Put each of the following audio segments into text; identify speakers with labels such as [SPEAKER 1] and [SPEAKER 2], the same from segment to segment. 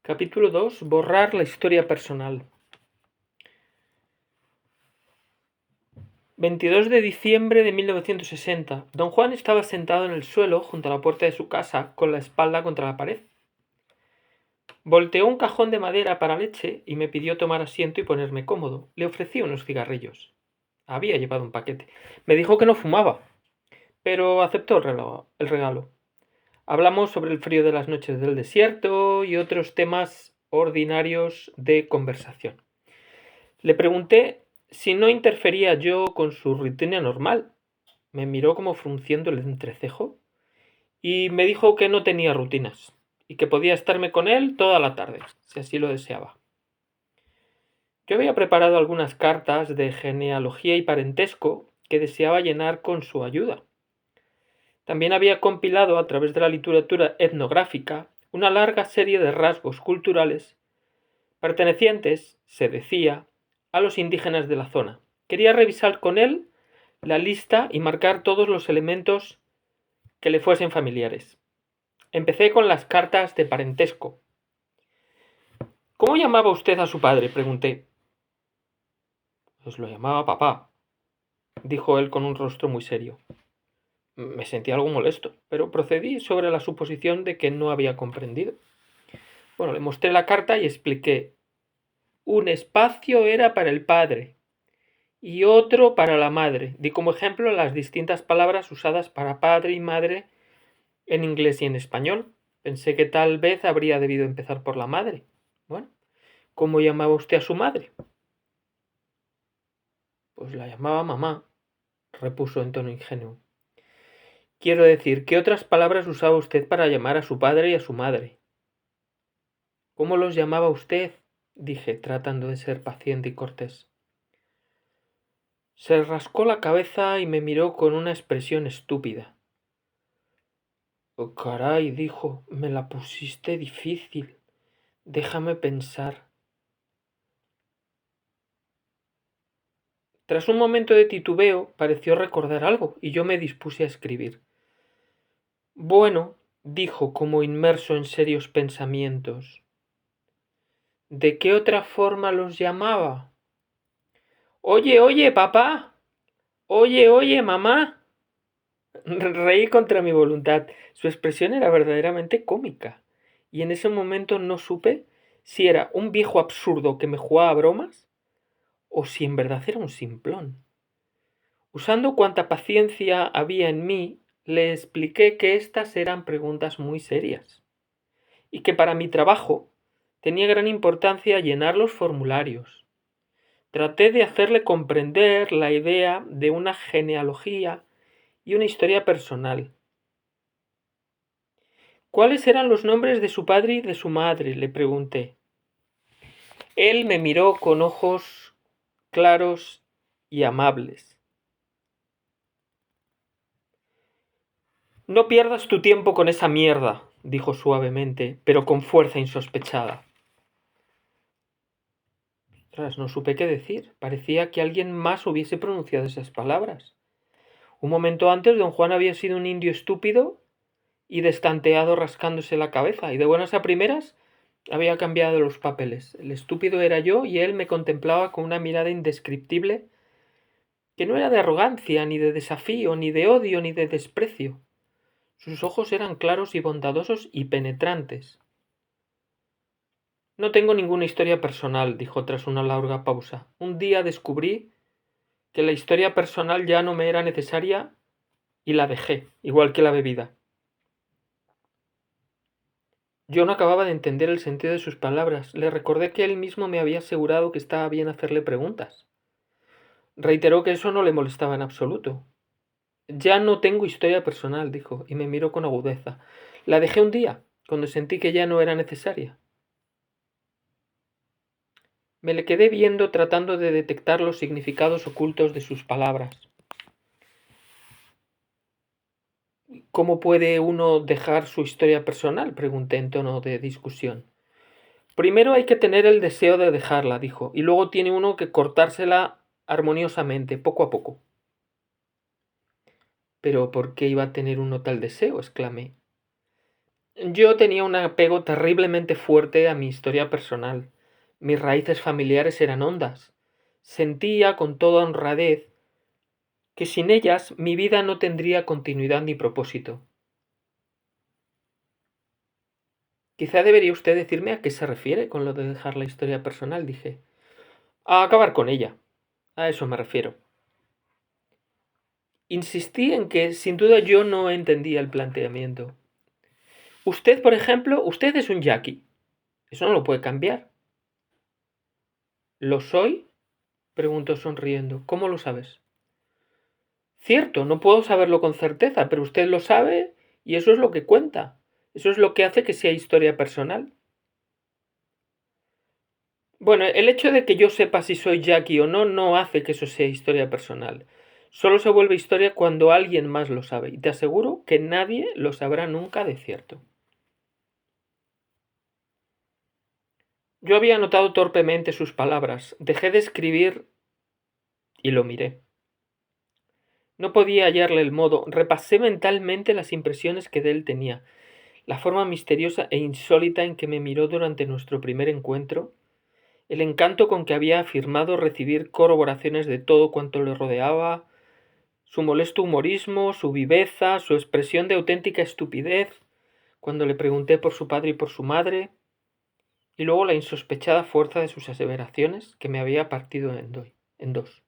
[SPEAKER 1] Capítulo 2. Borrar la historia personal. 22 de diciembre de 1960. Don Juan estaba sentado en el suelo junto a la puerta de su casa con la espalda contra la pared. Volteó un cajón de madera para leche y me pidió tomar asiento y ponerme cómodo. Le ofrecí unos cigarrillos. Había llevado un paquete. Me dijo que no fumaba, pero aceptó el regalo. Hablamos sobre el frío de las noches del desierto y otros temas ordinarios de conversación. Le pregunté si no interfería yo con su rutina normal. Me miró como frunciendo el entrecejo y me dijo que no tenía rutinas y que podía estarme con él toda la tarde, si así lo deseaba. Yo había preparado algunas cartas de genealogía y parentesco que deseaba llenar con su ayuda. También había compilado a través de la literatura etnográfica una larga serie de rasgos culturales pertenecientes, se decía, a los indígenas de la zona. Quería revisar con él la lista y marcar todos los elementos que le fuesen familiares. Empecé con las cartas de parentesco. ¿Cómo llamaba usted a su padre?, pregunté. Pues lo llamaba papá, dijo él con un rostro muy serio. Me sentí algo molesto, pero procedí sobre la suposición de que no había comprendido. Bueno, le mostré la carta y expliqué. Un espacio era para el padre y otro para la madre. Di como ejemplo las distintas palabras usadas para padre y madre en inglés y en español. Pensé que tal vez habría debido empezar por la madre. Bueno, ¿cómo llamaba usted a su madre? Pues la llamaba mamá, repuso en tono ingenuo. Quiero decir, ¿qué otras palabras usaba usted para llamar a su padre y a su madre? ¿Cómo los llamaba usted? Dije, tratando de ser paciente y cortés. Se rascó la cabeza y me miró con una expresión estúpida. Oh, caray, dijo, me la pusiste difícil. Déjame pensar. Tras un momento de titubeo, pareció recordar algo, y yo me dispuse a escribir. Bueno, dijo, como inmerso en serios pensamientos. ¿De qué otra forma los llamaba? Oye, oye, papá. Oye, mamá. Reí contra mi voluntad. Su expresión era verdaderamente cómica, y en ese momento no supe si era un viejo absurdo que me jugaba bromas o si en verdad era un simplón. Usando cuanta paciencia había en mí, le expliqué que estas eran preguntas muy serias y que para mi trabajo tenía gran importancia llenar los formularios. Traté de hacerle comprender la idea de una genealogía y una historia personal. ¿Cuáles eran los nombres de su padre y de su madre?, le pregunté. Él me miró con ojos claros y amables. No pierdas tu tiempo con esa mierda, dijo suavemente, pero con fuerza insospechada. No supe qué decir. Parecía que alguien más hubiese pronunciado esas palabras. Un momento antes, don Juan había sido un indio estúpido y destanteado rascándose la cabeza, y de buenas a primeras había cambiado los papeles. El estúpido era yo y él me contemplaba con una mirada indescriptible que no era de arrogancia, ni de desafío, ni de odio, ni de desprecio. Sus ojos eran claros y bondadosos y penetrantes. No tengo ninguna historia personal, dijo tras una larga pausa. Un día descubrí que la historia personal ya no me era necesaria y la dejé, igual que la bebida. Yo no acababa de entender el sentido de sus palabras. Le recordé que él mismo me había asegurado que estaba bien hacerle preguntas. Reiteró que eso no le molestaba en absoluto. Ya no tengo historia personal, dijo, y me miró con agudeza. La dejé un día, cuando sentí que ya no era necesaria. Me le quedé viendo tratando de detectar los significados ocultos de sus palabras. ¿Cómo puede uno dejar su historia personal?, pregunté en tono de discusión. Primero hay que tener el deseo de dejarla, dijo, y luego tiene uno que cortársela armoniosamente, poco a poco. ¿Pero por qué iba a tener uno tal deseo?, exclamé. Yo tenía un apego terriblemente fuerte a mi historia personal. Mis raíces familiares eran hondas. Sentía con toda honradez que sin ellas mi vida no tendría continuidad ni propósito. Quizá debería usted decirme a qué se refiere con lo de dejar la historia personal, dije. A acabar con ella. A eso me refiero. Insistí en que sin duda yo no entendía el planteamiento. Usted, por ejemplo, usted es un yaqui. Eso no lo puede cambiar. ¿Lo soy? Preguntó sonriendo. ¿Cómo lo sabes? Cierto, no puedo saberlo con certeza, pero usted lo sabe y eso es lo que cuenta. Eso es lo que hace que sea historia personal. Bueno, el hecho de que yo sepa si soy Jackie o no no hace que eso sea historia personal. Solo se vuelve historia cuando alguien más lo sabe. Y te aseguro que nadie lo sabrá nunca de cierto. Yo había anotado torpemente sus palabras. Dejé de escribir y lo miré. No podía hallarle el modo. Repasé mentalmente las impresiones que de él tenía. La forma misteriosa e insólita en que me miró durante nuestro primer encuentro. El encanto con que había afirmado recibir corroboraciones de todo cuanto le rodeaba, su molesto humorismo, su viveza, su expresión de auténtica estupidez, cuando le pregunté por su padre y por su madre, y luego la insospechada fuerza de sus aseveraciones que me había partido en dos.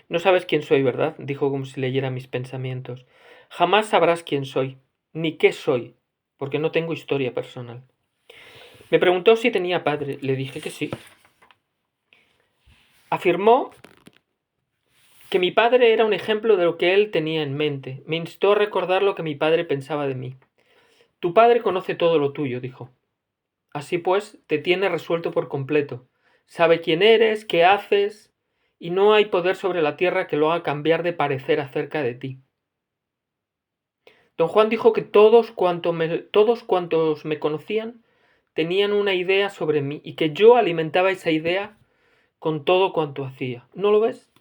[SPEAKER 1] No sabes quién soy, ¿verdad? Dijo como si leyera mis pensamientos. Jamás sabrás quién soy, ni qué soy, porque no tengo historia personal. Me preguntó si tenía padre. Le dije que sí. Afirmó que mi padre era un ejemplo de lo que él tenía en mente. Me instó a recordar lo que mi padre pensaba de mí. Tu padre conoce todo lo tuyo, dijo. Así pues, te tiene resuelto por completo. Sabe quién eres, qué haces, y no hay poder sobre la tierra que lo haga cambiar de parecer acerca de ti. Don Juan dijo que todos cuantos me conocían tenían una idea sobre mí y que yo alimentaba esa idea con todo cuanto hacía. ¿No lo ves?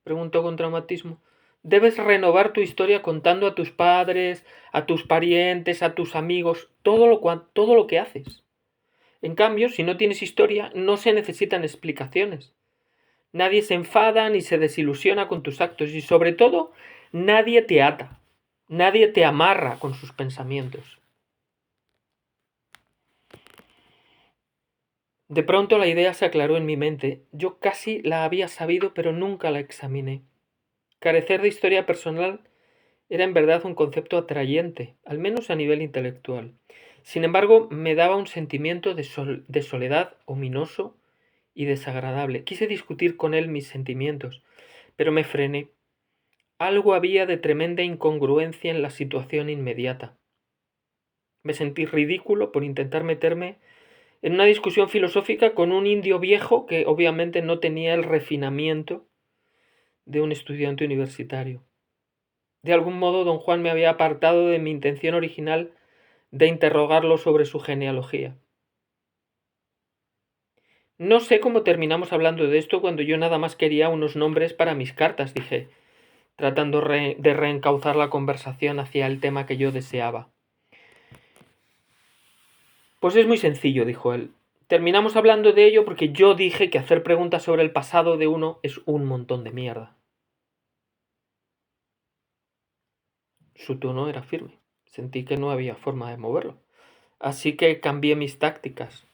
[SPEAKER 1] Preguntó con dramatismo. Debes renovar tu historia contando a tus padres, a tus parientes, a tus amigos, todo lo que haces. En cambio, si no tienes historia, no se necesitan explicaciones. Nadie se enfada ni se desilusiona con tus actos y sobre todo, nadie te ata, nadie te amarra con sus pensamientos. De pronto la idea se aclaró en mi mente. Yo casi la había sabido, pero nunca la examiné. Carecer de historia personal era en verdad un concepto atrayente, al menos a nivel intelectual. Sin embargo, me daba un sentimiento de soledad ominoso y desagradable. Quise discutir con él mis sentimientos, pero me frené. Algo había de tremenda incongruencia en la situación inmediata. Me sentí ridículo por intentar meterme en una discusión filosófica con un indio viejo que obviamente no tenía el refinamiento de un estudiante universitario. De algún modo, don Juan me había apartado de mi intención original de interrogarlo sobre su genealogía. No sé cómo terminamos hablando de esto cuando yo nada más quería unos nombres para mis cartas, dije, tratando de reencauzar la conversación hacia el tema que yo deseaba. Pues es muy sencillo, dijo él. Terminamos hablando de ello porque yo dije que hacer preguntas sobre el pasado de uno es un montón de mierda. Su tono era firme. Sentí que no había forma de moverlo. Así que cambié mis tácticas.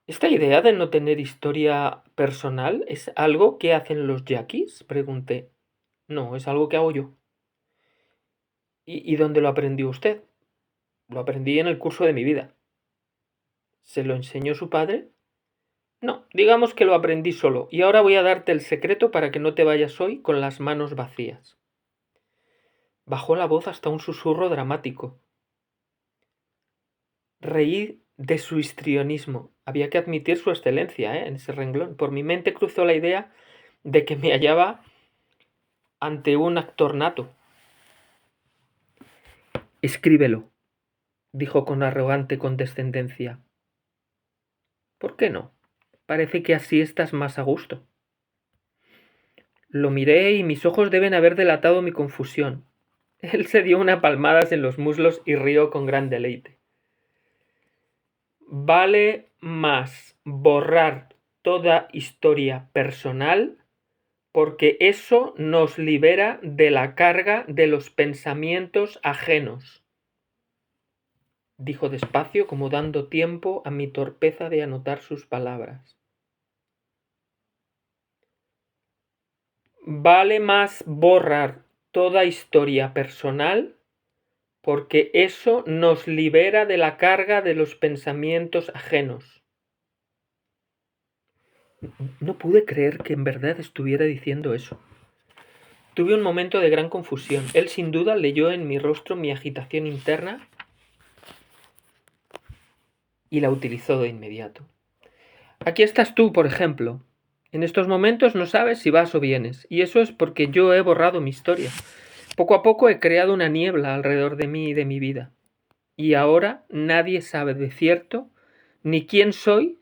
[SPEAKER 1] ¿Esta idea de no tener historia personal es algo que hacen los yaquis? Pregunté. No, es algo que hago yo. ¿Y dónde lo aprendió usted? Lo aprendí en el curso de mi vida. ¿Se lo enseñó su padre? No, digamos que lo aprendí solo, y ahora voy a darte el secreto para que no te vayas hoy con las manos vacías. Bajó la voz hasta un susurro dramático. Reí de su histrionismo. Había que admitir su excelencia, en ese renglón. Por mi mente cruzó la idea de que me hallaba ante un actor nato. Escríbelo, dijo con arrogante condescendencia. ¿Por qué no? Parece que así estás más a gusto. Lo miré y mis ojos deben haber delatado mi confusión. Él se dio unas palmadas en los muslos y rió con gran deleite. Vale más borrar toda historia personal porque eso nos libera de la carga de los pensamientos ajenos, dijo despacio como dando tiempo a mi torpeza de anotar sus palabras. Vale más borrar toda historia personal porque eso nos libera de la carga de los pensamientos ajenos. No pude creer que en verdad estuviera diciendo eso. Tuve un momento de gran confusión. Él sin duda leyó en mi rostro mi agitación interna y la utilizó de inmediato. Aquí estás tú, por ejemplo. En estos momentos no sabes si vas o vienes, y eso es porque yo he borrado mi historia. Poco a poco he creado una niebla alrededor de mí y de mi vida. Y ahora nadie sabe de cierto ni quién soy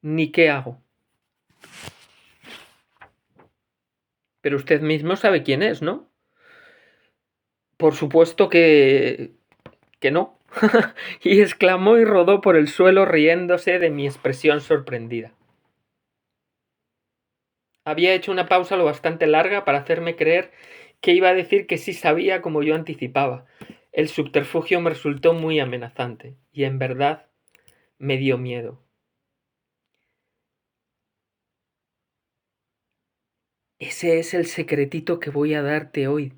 [SPEAKER 1] ni qué hago. Pero usted mismo sabe quién es, ¿no? Por supuesto que no. Y exclamó y rodó por el suelo riéndose de mi expresión sorprendida. Había hecho una pausa lo bastante larga para hacerme creer que iba a decir que sí sabía como yo anticipaba. El subterfugio me resultó muy amenazante y en verdad me dio miedo. Ese es el secretito que voy a darte hoy.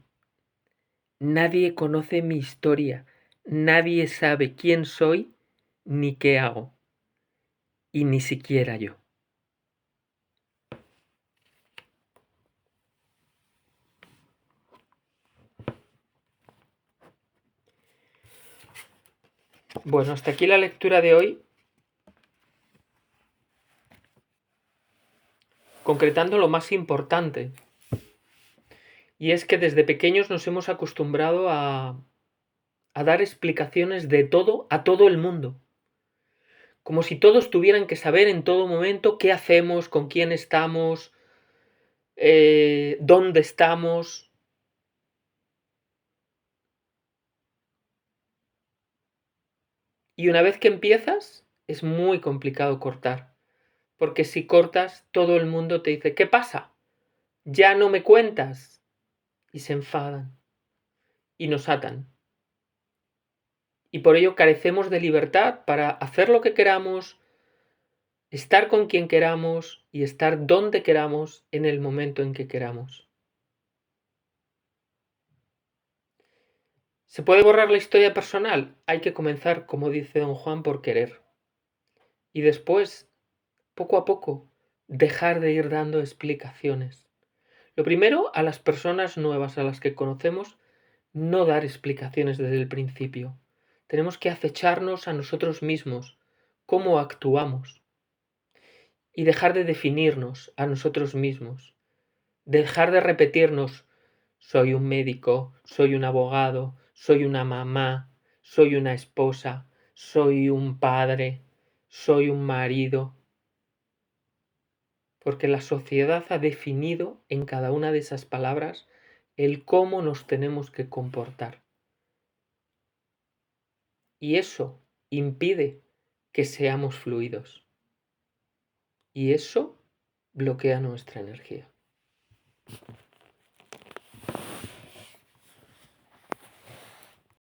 [SPEAKER 1] Nadie conoce mi historia, nadie sabe quién soy ni qué hago, y ni siquiera yo. Bueno, hasta aquí la lectura de hoy. Concretando lo más importante. Y es que desde pequeños nos hemos acostumbrado a dar explicaciones de todo a todo el mundo. Como si todos tuvieran que saber en todo momento qué hacemos, con quién estamos, dónde estamos. Y una vez que empiezas, es muy complicado cortar. Porque si cortas, todo el mundo te dice, ¿qué pasa? Ya no me cuentas. Y se enfadan. Y nos atan. Y por ello carecemos de libertad para hacer lo que queramos, estar con quien queramos y estar donde queramos en el momento en que queramos. ¿Se puede borrar la historia personal? Hay que comenzar, como dice don Juan, por querer. Y después, poco a poco, dejar de ir dando explicaciones. Lo primero, a las personas nuevas a las que conocemos, no dar explicaciones desde el principio. Tenemos que acecharnos a nosotros mismos, cómo actuamos. Y dejar de definirnos a nosotros mismos. Dejar de repetirnos, soy un médico, soy un abogado, soy una mamá, soy una esposa, soy un padre, soy un marido. Porque la sociedad ha definido en cada una de esas palabras el cómo nos tenemos que comportar. Y eso impide que seamos fluidos. Y eso bloquea nuestra energía.